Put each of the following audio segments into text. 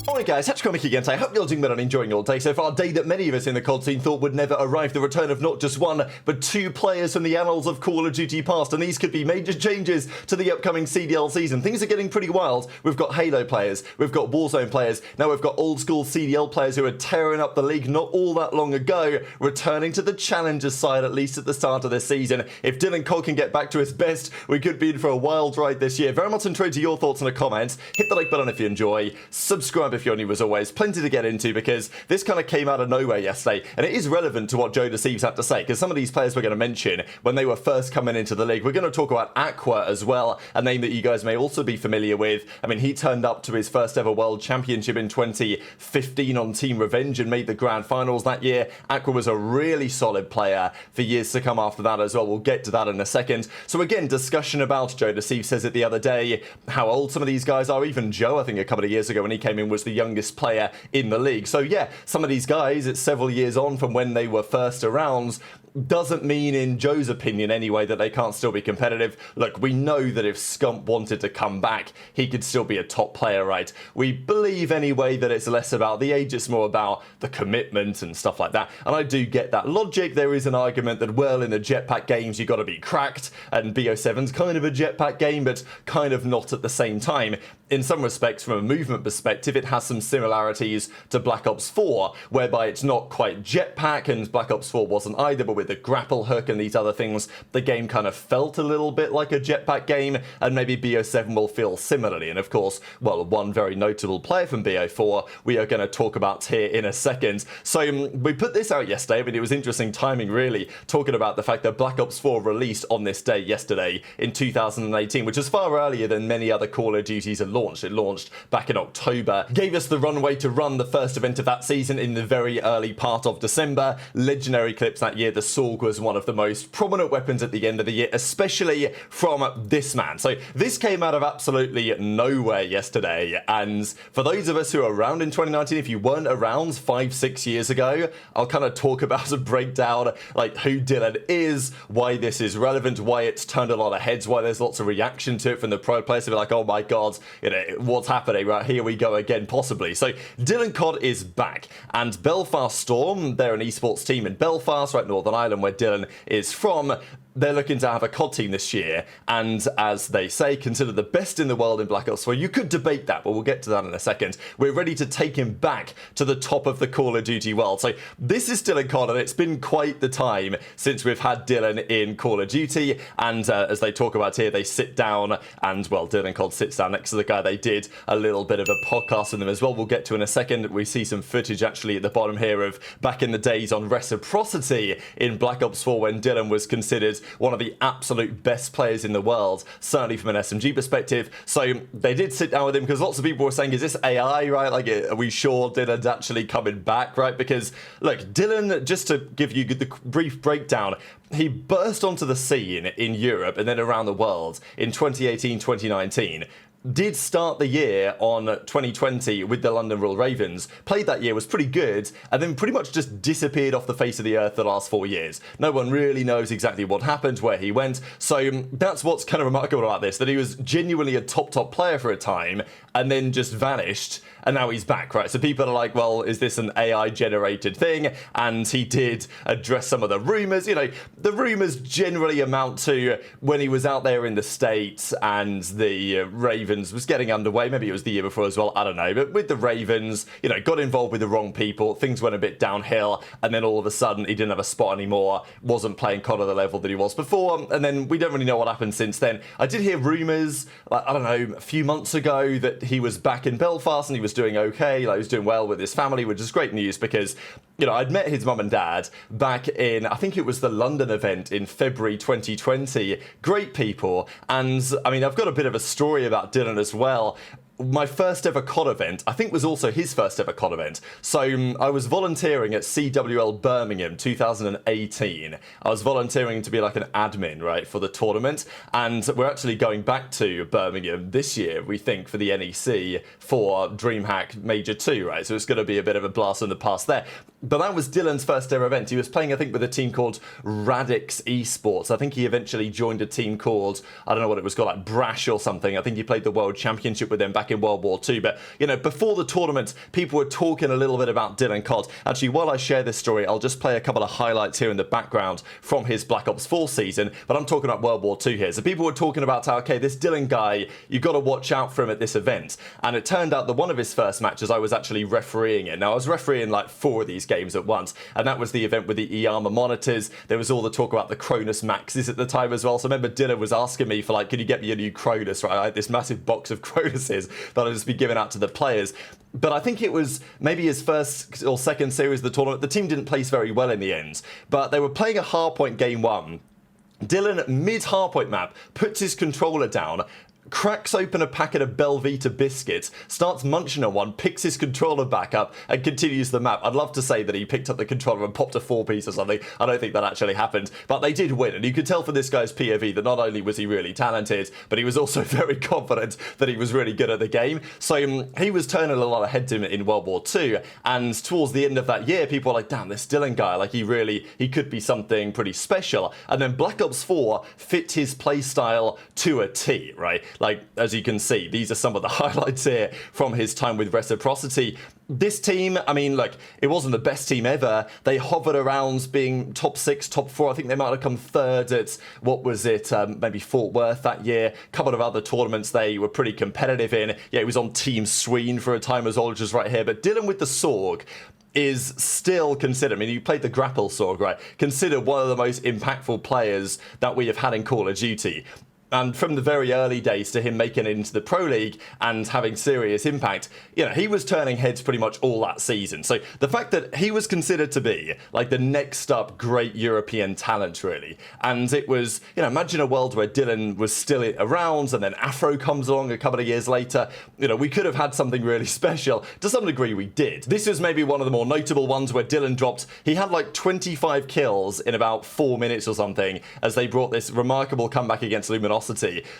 Alright guys, Hatchcomic again. I hope you're doing well and enjoying your day so far. A day that many of us in the COD scene thought would never arrive. The return of not just one, but two players from the annals of Call of Duty past. And these could be major changes to the upcoming CDL season. Things are getting pretty wild. We've got Halo players, we've got Warzone players, now we've got old school CDL players who are tearing up the league not all that long ago, returning to the Challengers side at least at the start of this season. If DylanCoD can get back to his best, we could be in for a wild ride this year. Very much intrigued to your thoughts in the comments. Hit the like button if you enjoy. Subscribe if you're new as always. Plenty to get into because this kind of came out of nowhere yesterday, and it is relevant to what JoeDeceives had to say, because some of these players we're going to mention when they were first coming into the league. We're going to talk about Aqua as well, a name that you guys may also be familiar with. I mean, he turned up to his first ever World Championship in 2015 on Team Revenge and made the Grand Finals that year. Aqua was a really solid player for years to come after that as well. We'll get to that in a second. So again, discussion about JoeDeceives says it the other day, how old some of these guys are. Even Joe, I think a couple of years ago when he came in, was the youngest player in the league. So yeah, some of these guys, it's several years on from when they were first around. Doesn't mean, in Joe's opinion anyway, that they can't still be competitive. Look, we know that if Scump wanted to come back, he could still be a top player, right? We believe anyway that it's less about the age, it's more about the commitment and stuff like that. And I do get that logic. There is an argument that, well, in the jetpack games, you got to be cracked, and BO7's kind of a jetpack game, but kind of not at the same time. In some respects, from a movement perspective, it has some similarities to Black Ops 4, whereby it's not quite jetpack, and Black Ops 4 wasn't either, but with the grapple hook and these other things, the game kind of felt a little bit like a jetpack game, and maybe BO7 will feel similarly. And of course, well, one very notable player from BO4 we are going to talk about here in a second. So we put this out yesterday. I mean, it was interesting timing, really, talking about the fact that Black Ops 4 released on this day yesterday in 2018, which is far earlier than many other Call of Duties had launched. It launched back in October, gave us the runway to run the first event of that season in the very early part of December. Legendary clips that year. The Sorg was one of the most prominent weapons at the end of the year, especially from this man. So this came out of absolutely nowhere yesterday, and for those of us who are around in 2019, if you weren't around 5-6 years ago, I'll kind of talk about a breakdown, like who Dylan is, why this is relevant, why it's turned a lot of heads, why there's lots of reaction to it from the pro players to be like, oh my god, you know, what's happening, right? Here we go again, possibly. So DylanCoD is back, and Belfast Storm, they're an esports team in Belfast, right, Northern Ireland, where Dylan is from. They're looking to have a COD team this year, and as they say, consider the best in the world in Black Ops 4. You could debate that, but we'll get to that in a second. We're ready to take him back to the top of the Call of Duty world. So this is DylanCoD, and it's been quite the time since we've had Dylan in Call of Duty, and as they talk about here, they sit down, and well, DylanCoD sits down next to the guy. They did a little bit of a podcast with them as well. We'll get to in a second. We see some footage actually at the bottom here of back in the days on Reciprocity in Black Ops 4 when Dylan was considered one of the absolute best players in the world, certainly from an SMG perspective. So they did sit down with him because lots of people were saying, is this AI, right? Like, are we sure Dylan's actually coming back, right? Because look, Dylan, just to give you the brief breakdown, he burst onto the scene in Europe and then around the world in 2018, 2019. Did start the year on 2020 with the London Royal Ravens, played that year, was pretty good, and then pretty much just disappeared off the face of the earth the last 4 years. No one really knows exactly what happened, where he went, so that's what's kind of remarkable about this, that he was genuinely a top player for a time, and then just vanished, and now he's back, right? So people are like, well, is this an AI generated thing? And he did address some of the rumors. You know, the rumors generally amount to when he was out there in the States and the Ravens was getting underway, maybe it was the year before as well, I don't know, but with the Ravens, you know, got involved with the wrong people, things went a bit downhill, and then all of a sudden he didn't have a spot anymore, wasn't playing COD at the level that he was before, and then we don't really know what happened since then. I did hear rumors, like, I don't know, a few months ago that he was back in Belfast and he was doing okay, like he was doing well with his family, which is great news because, you know, I'd met his mum and dad back in, I think it was the London event in February 2020. Great people, and I mean, I've got a bit of a story about Dylan as well. My first ever COD event, I think, was also his first ever COD event. So I was volunteering at CWL Birmingham 2018. I was volunteering to be like an admin, right, for the tournament. And we're actually going back to Birmingham this year, we think, for the NEC for DreamHack Major 2, right? So it's going to be a bit of a blast in the past there. But that was Dylan's first ever event. He was playing, I think, with a team called Radix Esports. I think he eventually joined a team called, I don't know what it was called, like Brash or something. I think he played the World Championship with them back back in World War II. But, you know, before the tournament, people were talking a little bit about DylanCoD. Actually, while I share this story, I'll just play a couple of highlights here in the background from his Black Ops 4 season, but I'm talking about World War II here. So people were talking about how, okay, this Dylan guy, you've got to watch out for him at this event. And it turned out that one of his first matches, I was actually refereeing it. Now, I was refereeing like 4 of these games at once, and that was the event with the E-Armor monitors. There was all the talk about the Cronus Maxes at the time as well. So I remember Dylan was asking me for like, can you get me a new Cronus, right? I had this massive box of Cronuses that I'd just be giving out to the players. But I think it was maybe his first or second series of the tournament. The team didn't place very well in the end, but they were playing a hardpoint game 1. Dylan, mid-hardpoint map, puts his controller down, cracks open a packet of Belvita biscuits, starts munching on one, picks his controller back up, and continues the map. I'd love to say that he picked up the controller and popped a 4-piece or something. I don't think that actually happened, but they did win, and you could tell from this guy's POV that not only was he really talented, but he was also very confident that he was really good at the game. So he was turning a lot of heads in World War II, and towards the end of that year, people were like, damn, this Dylan guy, like he could be something pretty special. And then Black Ops 4 fit his playstyle to a T, right? Like, as you can see, these are some of the highlights here from his time with Reciprocity. This team, I mean, look, it wasn't the best team ever. They hovered around being top 6, top 4. I think they might have come 3rd at, what was it, maybe Fort Worth that year. A couple of other tournaments they were pretty competitive in. Yeah, it was on Team Sween for a time as well, which is right here. But Dylan with the Sorg is still considered, I mean, you played the Grapple Sorg, right? Considered one of the most impactful players that we have had in Call of Duty. And from the very early days to him making it into the Pro League and having serious impact, you know, he was turning heads pretty much all that season. So the fact that he was considered to be like the next up great European talent, really. And it was, you know, imagine a world where Dylan was still around and then Afro comes along a couple of years later. You know, we could have had something really special. To some degree, we did. This was maybe one of the more notable ones where Dylan dropped, he had like 25 kills in about 4 minutes or something as they brought this remarkable comeback against Luminosity.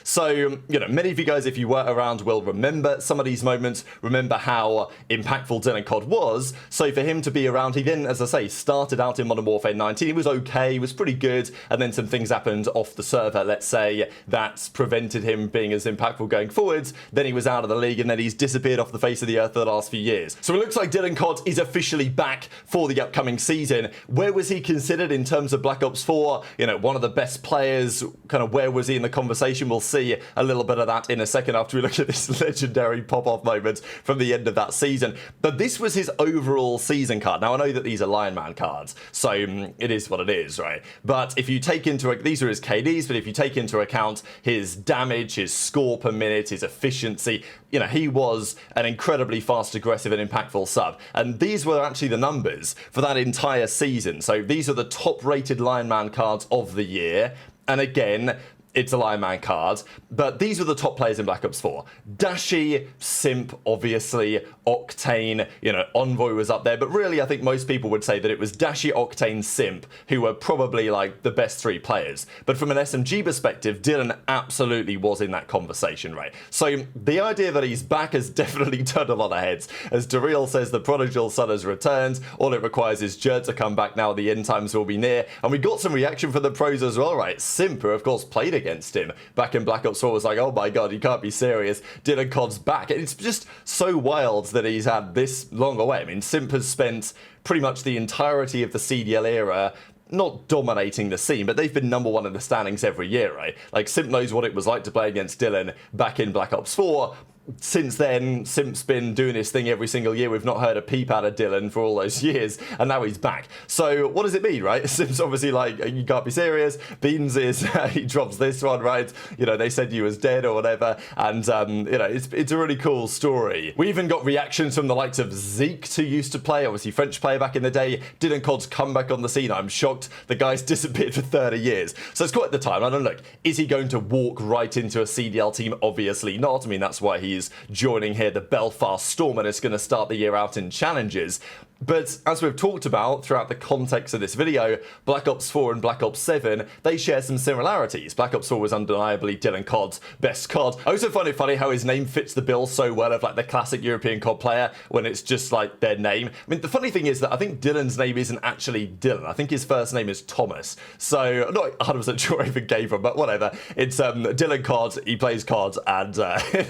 So, you know, many of you guys, if you were around, will remember some of these moments, remember how impactful DylanCoD was. So for him to be around, he then, as I say, started out in Modern Warfare 19. He was okay, he was pretty good, and then some things happened off the server, let's say, that prevented him being as impactful going forwards. Then he was out of the league, and then he's disappeared off the face of the earth for the last few years. So it looks like DylanCoD is officially back for the upcoming season. Where was he considered in terms of Black Ops 4? You know, one of the best players, kind of where was he in the conversation? We'll see a little bit of that in a second after we look at this legendary pop-off moment from the end of that season. But this was his overall season card. Now, I know that these are Lion Man cards, so it is what it is, right? But if you take into these are his KDs, but if you take into account his damage, his score per minute, his efficiency, you know, he was an incredibly fast, aggressive, and impactful sub. And these were actually the numbers for that entire season. So these are the top-rated Lion Man cards of the year. And again, it's a Lion Man card, but these were the top players in Black Ops 4. Dashy, Simp, obviously, Octane, you know, Envoy was up there, but really I think most people would say that it was Dashy, Octane, Simp, who were probably like the best 3 players. But from an SMG perspective, Dylan absolutely was in that conversation, right? So the idea that he's back has definitely turned a lot of heads. As ReeaL says, the prodigal son has returned. All it requires is Jerd to come back now, the end times will be near. And we got some reaction from the pros as well, right? Simp, who of course played against him back in Black Ops 4, was like, oh my god, you can't be serious, DylanCoD's back. And it's just so wild that he's had this long away. I mean, Simp has spent pretty much the entirety of the CDL era not dominating the scene, but they've been #1 in the standings every year, right? Like, Simp knows what it was like to play against Dylan back in Black Ops 4. Since then, Simp's been doing his thing every single year. We've not heard a peep out of Dylan for all those years, and now he's back. So what does it mean, right? Simp's obviously like, you can't be serious. Beans is, he drops this one, right? You know, they said you was dead or whatever, and, you know, it's a really cool story. We even got reactions from the likes of Zeke, who used to play, obviously French player back in the day. DylanCoD's comeback on the scene. I'm shocked the guy's disappeared for 30 years. So it's quite the time. I don't look, is he going to walk right into a CDL team? Obviously not. I mean, that's why he's joining here the Belfast Storm and is going to start the year out in challenges. But as we've talked about throughout the context of this video, Black Ops 4 and Black Ops 7, they share some similarities. Black Ops 4 was undeniably DylanCoD's best COD. I also find it funny how his name fits the bill so well of like the classic European COD player when it's just like their name. I mean, the funny thing is that I think Dylan's name isn't actually Dylan. I think his first name is Thomas. So I'm not 100% sure I even gave him, but whatever. It's DylanCoD, he plays COD, and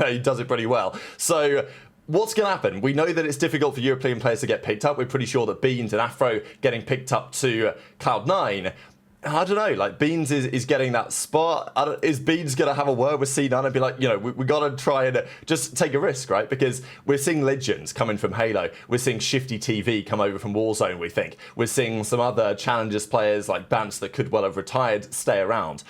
he does it pretty well. So what's going to happen? We know that it's difficult for European players to get picked up. We're pretty sure that Beans and Afro getting picked up to Cloud9. I don't know, like Beans is getting that spot. Is Beans going to have a word with C9 and be like, you know, we got to try and just take a risk, right? Because we're seeing legends coming from Halo. We're seeing Shifty TV come over from Warzone, we think. We're seeing some other Challengers players like Bance that could well have retired stay around.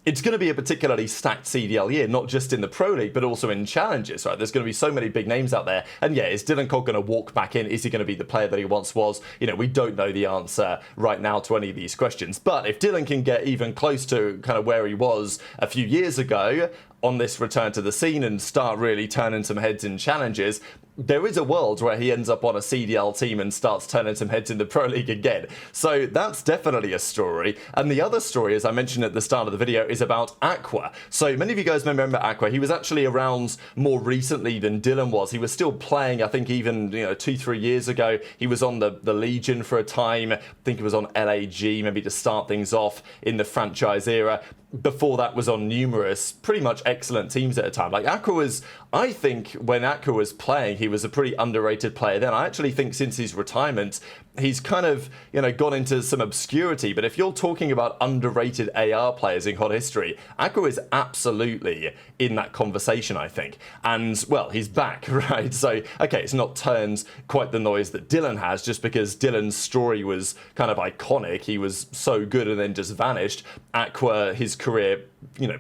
It's going to be a particularly stacked CDL year, not just in the Pro League, but also in Challenges, right? There's going to be so many big names out there. And yeah, is DylanCoD going to walk back in? Is he going to be the player that he once was? You know, we don't know the answer right now to any of these questions. But if Dylan can get even close to kind of where he was a few years ago on this return to the scene and start really turning some heads in Challenges, there is a world where he ends up on a CDL team and starts turning some heads in the Pro League again. So that's definitely a story. And the other story, as I mentioned at the start of the video, is about Aqua. So many of you guys remember Aqua. He was actually around more recently than Dylan was. He was still playing, I think even 2-3 years ago. He was on the Legion for a time. I think he was on LAG, maybe to start things off in the franchise era. Before that was on numerous pretty much excellent teams at a time. Like Aqua was, I think when Aqua was playing, he was a pretty underrated player then. I actually think since his retirement, he's kind of, gone into some obscurity. But if you're talking about underrated AR players in COD history, Aqua is absolutely in that conversation, I think. And, well, he's back, right? So, okay, it's not turned quite the noise that Dylan has, just because Dylan's story was kind of iconic. He was so good and then just vanished. Aqua, his career,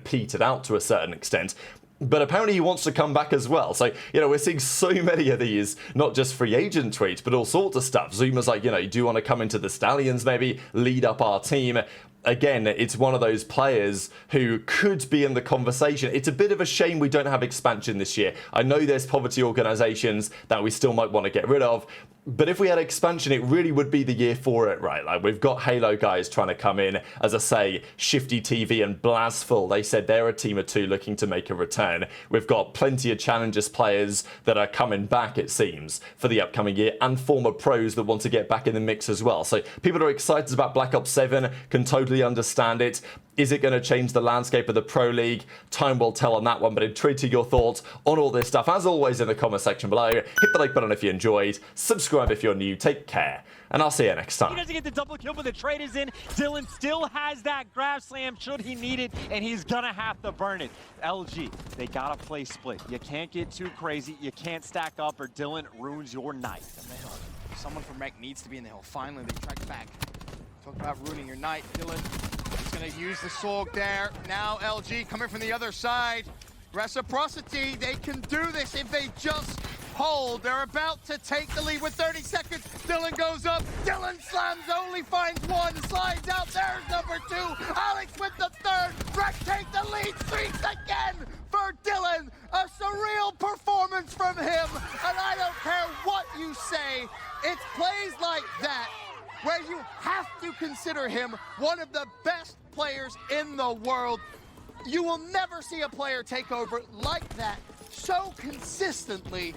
petered out to a certain extent. But apparently he wants to come back as well. So, we're seeing so many of these, not just free agent tweets, but all sorts of stuff. Zuma's like, do you want to come into the Stallions maybe, lead up our team? Again, it's one of those players who could be in the conversation. It's a bit of a shame we don't have expansion this year. I know there's poverty organizations that we still might want to get rid of, but if we had expansion, it really would be the year for it, right? Like, we've got Halo guys trying to come in. As I say, Shifty TV and Blazful, they said they're a team of two looking to make a return. We've got plenty of Challengers players that are coming back, it seems, for the upcoming year, and former pros that want to get back in the mix as well. So people are excited about Black Ops 7, can totally understand it. Is it going to change the landscape of the Pro League? Time will tell on that one, but intrigued to your thoughts on all this stuff, as always, in the comment section below. Hit the like button if you enjoyed, subscribe if you're new, take care, and I'll see you next time. He doesn't get the double kill, but the trade is in. Dylan still has that grab slam should he need it, and he's gonna have to burn it. LG, they gotta play split. You can't get too crazy, you can't stack up, or Dylan ruins your night. In the hill. Someone from Rek needs to be in the hill. Finally, they track back. Talk about ruining your night. Dylan is going to use the Sorg there. Now LG coming from the other side. Reciprocity, they can do this if they just hold. They're about to take the lead with 30 seconds. Dylan goes up. Dylan slams, only finds one. Slides out. There's number two. Alex with the third. Rek take the lead. Streaks again for Dylan. A surreal performance from him. And I don't care what you say. It's plays like that where you have to consider him one of the best players in the world. You will never see a player take over like that so consistently.